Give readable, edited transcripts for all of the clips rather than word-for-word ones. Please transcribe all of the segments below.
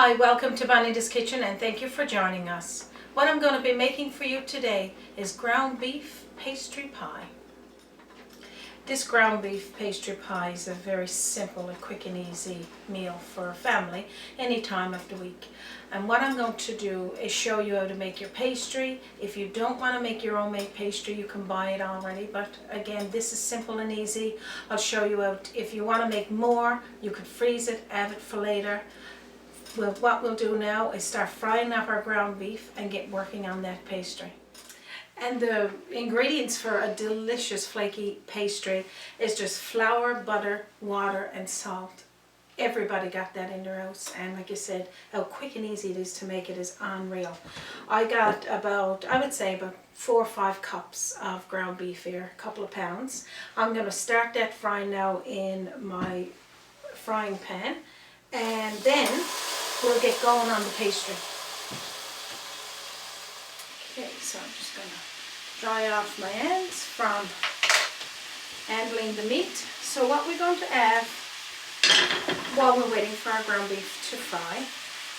Hi, welcome to Bonita's Kitchen and thank you for joining us. What I'm going to be making for you today is ground beef pastry pie. This ground beef pastry pie is a very simple and quick and easy meal for a family any time of the week. And what I'm going to do is show you how to make your pastry. If you don't want to make your own made pastry, you can buy it already. But again, this is simple and easy. I'll show you how, if you want to make more, you could freeze it, have it for later. Well, what we'll do now is start frying up our ground beef and get working on that pastry. And the ingredients for a delicious flaky pastry is just flour, butter, water and salt. Everybody got that in their house, and like I said, how quick and easy it is to make it is unreal. I got about, I would say about 4 or 5 cups of ground beef here, a couple of pounds. I'm going to start that frying now in my frying pan, and then we'll get going on the pastry. Okay, so I'm just going to dry off my hands from handling the meat. So what we're going to have while we're waiting for our ground beef to fry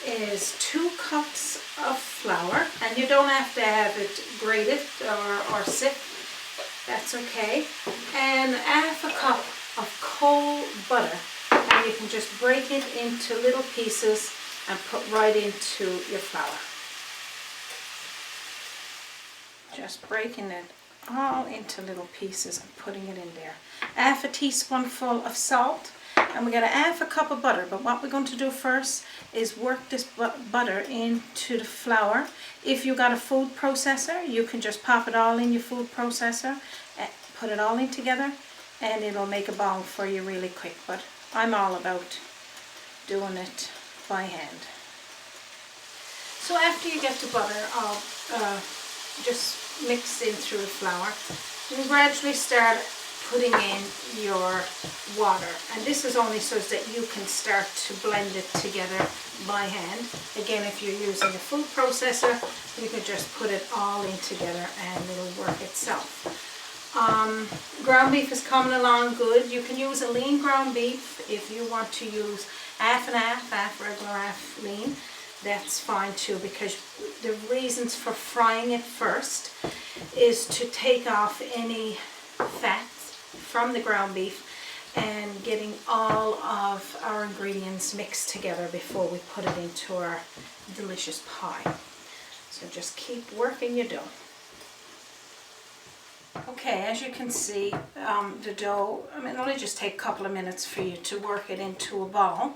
is 2 cups of flour, and you don't have to have it grated or sipped, that's okay, and half a cup of cold butter, and you can just break it into little pieces and put right into your flour. Just breaking it all into little pieces and putting it in there. Half a teaspoonful of salt, and we got a half a cup of butter. But what we're going to do first is work this butter into the flour. If you got a food processor, you can just pop it all in your food processor and put it all in together, and it'll make a ball for you really quick. But I'm all about doing it by hand. So after you get the butter all just mixed in through the flour, you can gradually start putting in your water, and this is only so that you can start to blend it together by hand. Again, if you're using a food processor, you can just put it all in together and it'll work itself. Ground beef is coming along good. You can use a lean ground beef. If you want to use half and half regular, half lean, that's fine too, because the reasons for frying it first is to take off any fat from the ground beef and getting all of our ingredients mixed together before we put it into our delicious pie. So just keep working your dough. Okay, as you can see, the dough, it'll only just take a couple of minutes for you to work it into a ball.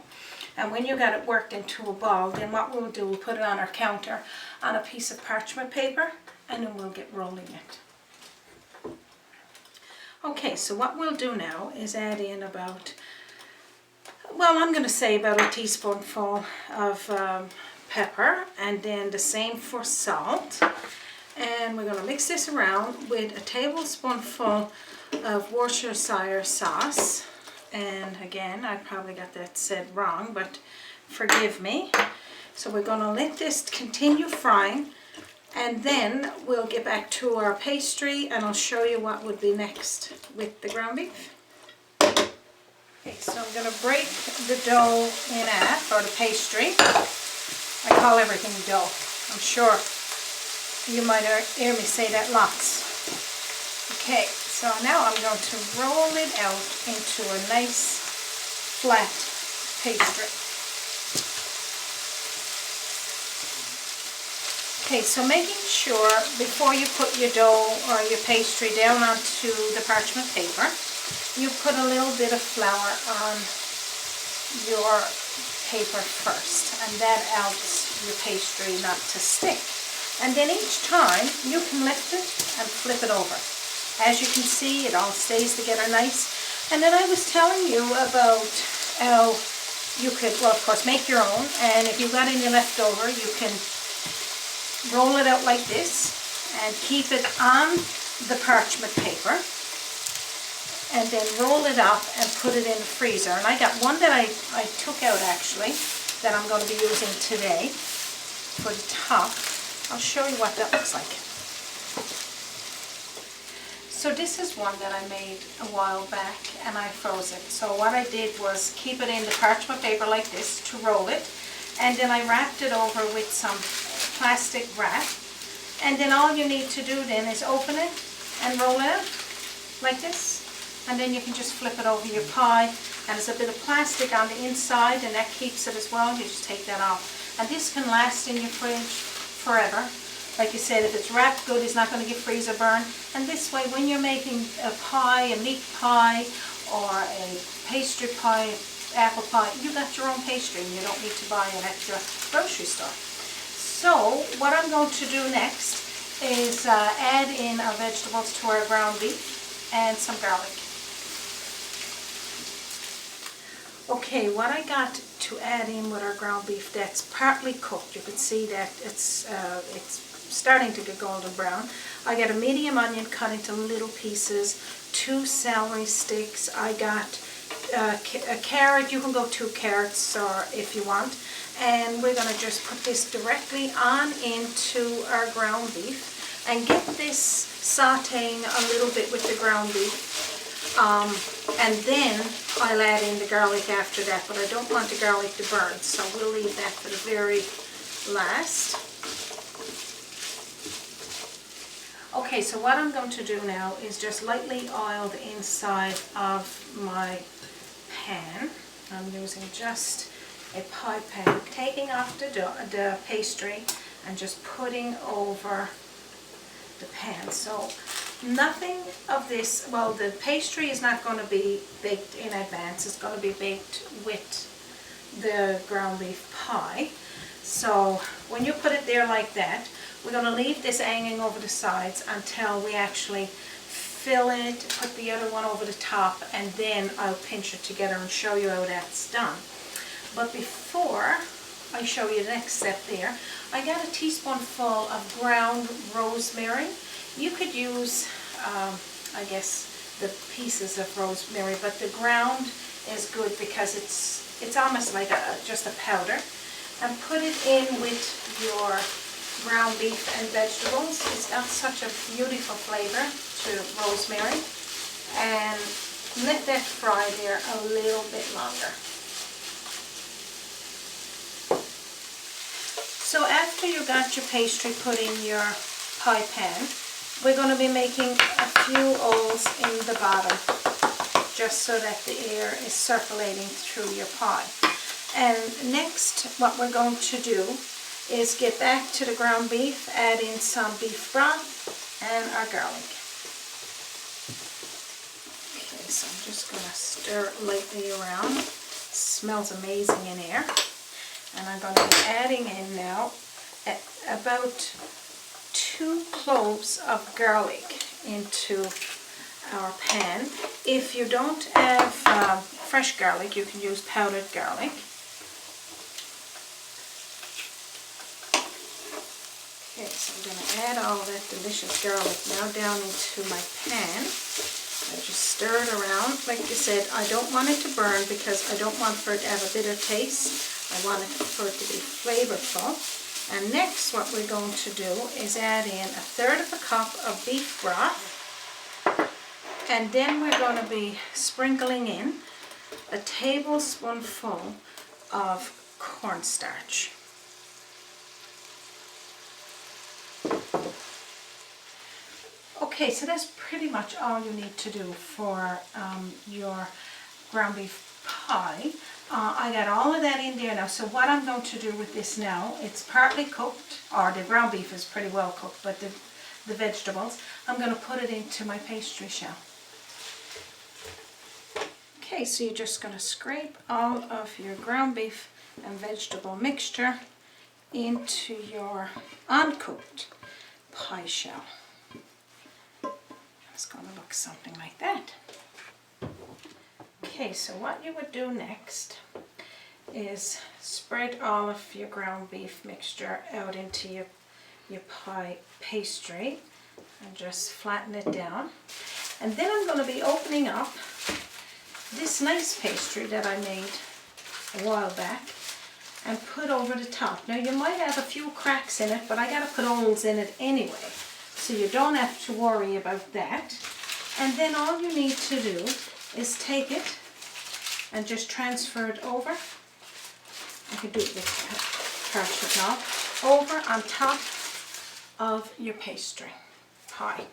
And when you got it worked into a ball, then what we'll do, we'll put it on our counter on a piece of parchment paper, and then we'll get rolling it. Okay, so what we'll do now is add in about, well, I'm going to say about a teaspoonful of pepper, and then the same for salt. And we're going to mix this around with a tablespoonful of Worcestershire sauce. And again, I probably got that said wrong, but forgive me. So we're going to let this continue frying, and then we'll get back to our pastry and I'll show you what would be next with the ground beef. Okay, so I'm going to break the dough in half, or the pastry. I call everything dough. I'm sure you might hear me say that lots. Okay, so now I'm going to roll it out into a nice flat pastry. Okay, so making sure before you put your dough or your pastry down onto the parchment paper, you put a little bit of flour on your paper first, and that helps your pastry not to stick. And then each time you can lift it and flip it over. As you can see, it all stays together nice. And then I was telling you about how you could, well, of course, make your own. And if you've got any left over, you can roll it out like this and keep it on the parchment paper. And then roll it up and put it in the freezer. And I got one that I took out, actually, that I'm going to be using today for the top. I'll show you what that looks like. So this is one that I made a while back and I froze it. So what I did was keep it in the parchment paper like this to roll it, and then I wrapped it over with some plastic wrap. And then all you need to do then is open it and roll it out like this. And then you can just flip it over your pie, and there's a bit of plastic on the inside and that keeps it as well. You just take that off. And this can last in your fridge forever. Like you said, if it's wrapped good, it's not going to get freezer burn. And this way, when you're making a pie, a meat pie, or a pastry pie, apple pie, you got your own pastry and you don't need to buy it at your grocery store. So what I'm going to do next is add in our vegetables to our ground beef and some garlic. Okay, what I got to add in with our ground beef that's partly cooked, you can see that it's starting to get golden brown. I got a medium onion cut into little pieces, 2 celery sticks. I got a carrot. You can go 2 carrots or if you want. And we're going to just put this directly on into our ground beef and get this sauteing a little bit with the ground beef. And then I'll add in the garlic after that, but I don't want the garlic to burn, so we'll leave that for the very last. Okay, so what I'm going to do now is just lightly oil the inside of my pan. I'm using just a pie pan, taking off the pastry and just putting over the pan. So nothing of this, well, the pastry is not going to be baked in advance. It's going to be baked with the ground beef pie. So when you put it there like that, we're going to leave this hanging over the sides until we actually fill it, put the other one over the top, and then I'll pinch it together and show you how that's done. But before I show you the next step there, I got a teaspoonful of ground rosemary. You could use, I guess, the pieces of rosemary, but the ground is good because it's almost like just a powder. And put it in with your ground beef and vegetables. It's got such a beautiful flavor to rosemary. And let that fry there a little bit longer. So after you got your pastry put in your pie pan, we're going to be making a few holes in the bottom just so that the air is circulating through your pie. And next what we're going to do is get back to the ground beef, add in some beef broth and our garlic. Okay, so I'm just going to stir it lightly around. It smells amazing in here. And I'm going to be adding in now about 2 cloves of garlic into our pan. If you don't have fresh garlic, you can use powdered garlic. Okay, so I'm going to add all that delicious garlic now down into my pan. I just stir it around. Like you said, I don't want it to burn because I don't want for it to have a bitter taste. I want it for it to be flavorful. And next what we're going to do is add in 1/3 of a cup of beef broth. And then we're going to be sprinkling in a tablespoonful of cornstarch. Okay, so that's pretty much all you need to do for your ground beef pie. I got all of that in there now, so what I'm going to do with this now, it's partly cooked, or the ground beef is pretty well cooked, but the vegetables, I'm going to put it into my pastry shell. Okay, so you're just going to scrape all of your ground beef and vegetable mixture into your uncooked pie shell. It's going to look something like that. Okay, so what you would do next is spread all of your ground beef mixture out into your pie pastry and just flatten it down. And then I'm going to be opening up this nice pastry that I made a while back and put over the top. Now you might have a few cracks in it, but I got to put holes in it anyway, so you don't have to worry about that. And then all you need to do is take it and just transfer it over You can do it with parchment now. Over on top of your pastry pie.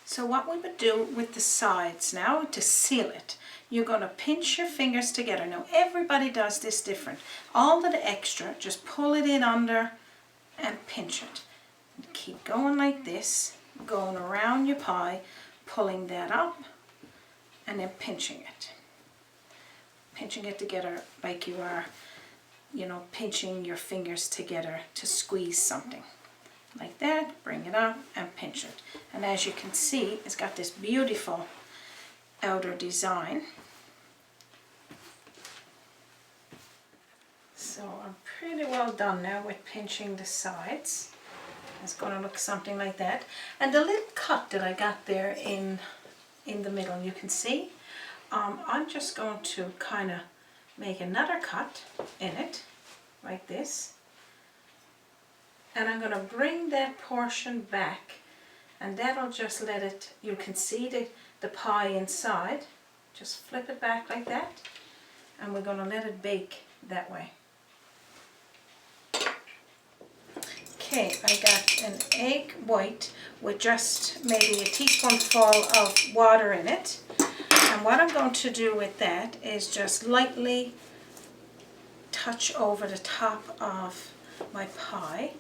So what we would do with the sides now to seal it, you're going to pinch your fingers together. Now everybody does this different. All of the extra, just pull it in under and pinch it. And keep going like this, going around your pie, pulling that up and then pinching it. Pinching it together like you are, you know, pinching your fingers together to squeeze something. Like that, bring it up and pinch it. And as you can see, it's got this beautiful outer design. So I'm pretty well done now with pinching the sides. It's going to look something like that. And the little cut that I got there in the middle, you can see, I'm just going to kind of make another cut in it, like this. And I'm going to bring that portion back, and that'll just let it, you can see the pie inside. Just flip it back like that, and we're going to let it bake that way. Okay, I got an egg white with just maybe a teaspoonful of water in it. And what I'm going to do with that is just lightly touch over the top of my pie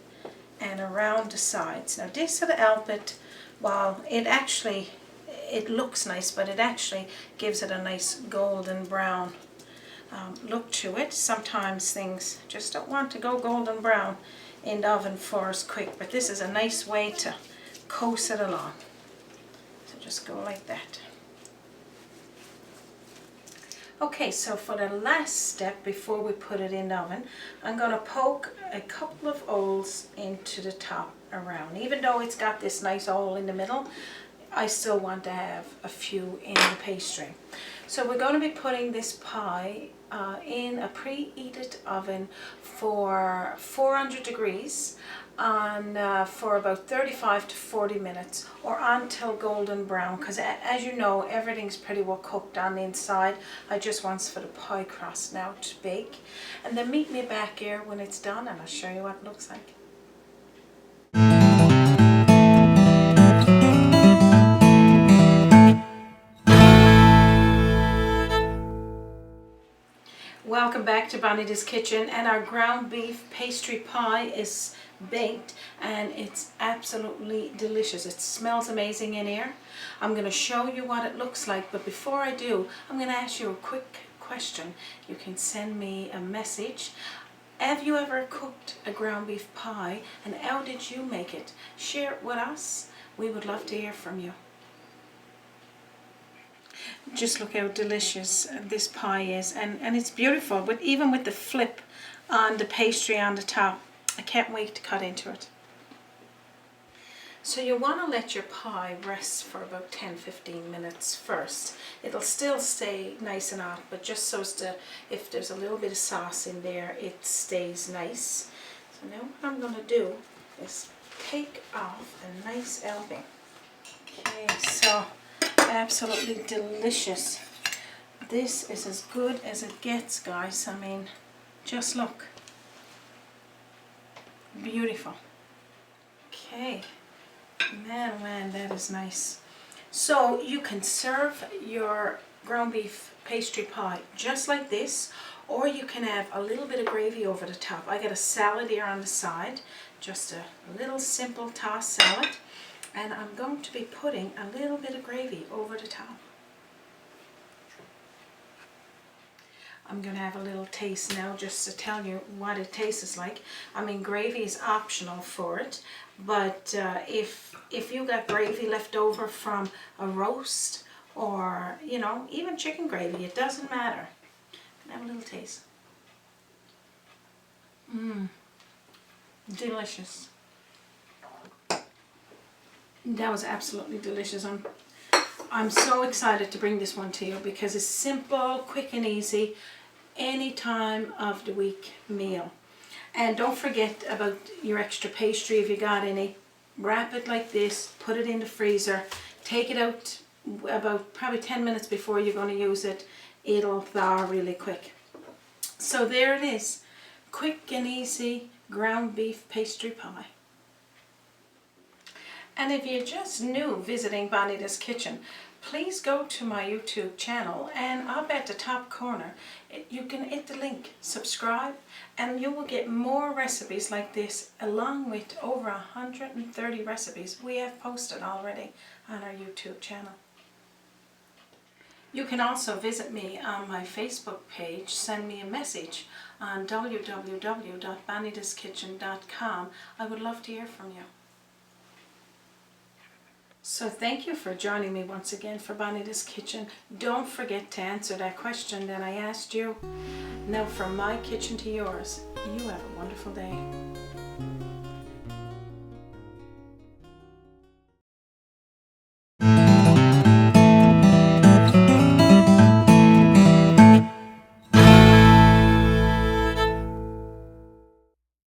and around the sides. Now this will help it, while it looks nice, but it actually gives it a nice golden brown look to it. Sometimes things just don't want to go golden brown in the oven for us quick, but this is a nice way to coast it along. So just go like that. Okay, so for the last step before we put it in the oven, I'm going to poke a couple of holes into the top around. Even though it's got this nice hole in the middle, I still want to have a few in the pastry. So we're going to be putting this pie in a preheated oven for 400 degrees for about 35 to 40 minutes, or until golden brown, because as you know, everything's pretty well cooked on the inside. I just want for the pie crust now to bake. And then meet me back here when it's done and I'll show you what it looks like. Welcome back to Bonita's Kitchen, and our ground beef pastry pie is baked and it's absolutely delicious. It smells amazing in here. I'm going to show you what it looks like, but before I do, I'm going to ask you a quick question. You can send me a message. Have you ever cooked a ground beef pie, and how did you make it? Share it with us. We would love to hear from you. Just look how delicious this pie is, and it's beautiful, but even with the flip on the pastry on the top, I can't wait to cut into it. So you want to let your pie rest for about 10-15 minutes first. It'll still stay nice and hot, but just so as to, if there's a little bit of sauce in there, it stays nice. So now what I'm going to do is take off a nice helping. Okay, so absolutely delicious. This is as good as it gets, guys. I mean, just look. Beautiful. Okay. Man, that is nice. So you can serve your ground beef pastry pie just like this, or you can have a little bit of gravy over the top. I got a salad here on the side, just a little simple tossed salad, and I'm going to be putting a little bit of gravy over the top. I'm going to have a little taste now just to tell you what it tastes like. I mean, gravy is optional for it, but if you got gravy left over from a roast, or, you know, even chicken gravy, it doesn't matter. Have a little taste. Delicious. That was absolutely delicious. I'm so excited to bring this one to you because it's simple, quick and easy, any time of the week meal. And don't forget about your extra pastry if you got any. Wrap it like this, put it in the freezer, take it out about probably 10 minutes before you're going to use it. It'll thaw really quick. So there it is, quick and easy ground beef pastry pie. And if you're just new visiting Bonita's Kitchen, please go to my YouTube channel, and up at the top corner you can hit the link, subscribe, and you will get more recipes like this, along with over 130 recipes we have posted already on our YouTube channel. You can also visit me on my Facebook page, send me a message on www.bonitaskitchen.com. I would love to hear from you. So thank you for joining me once again for Bonita's Kitchen. Don't forget to answer that question that I asked you. Now from my kitchen to yours, you have a wonderful day.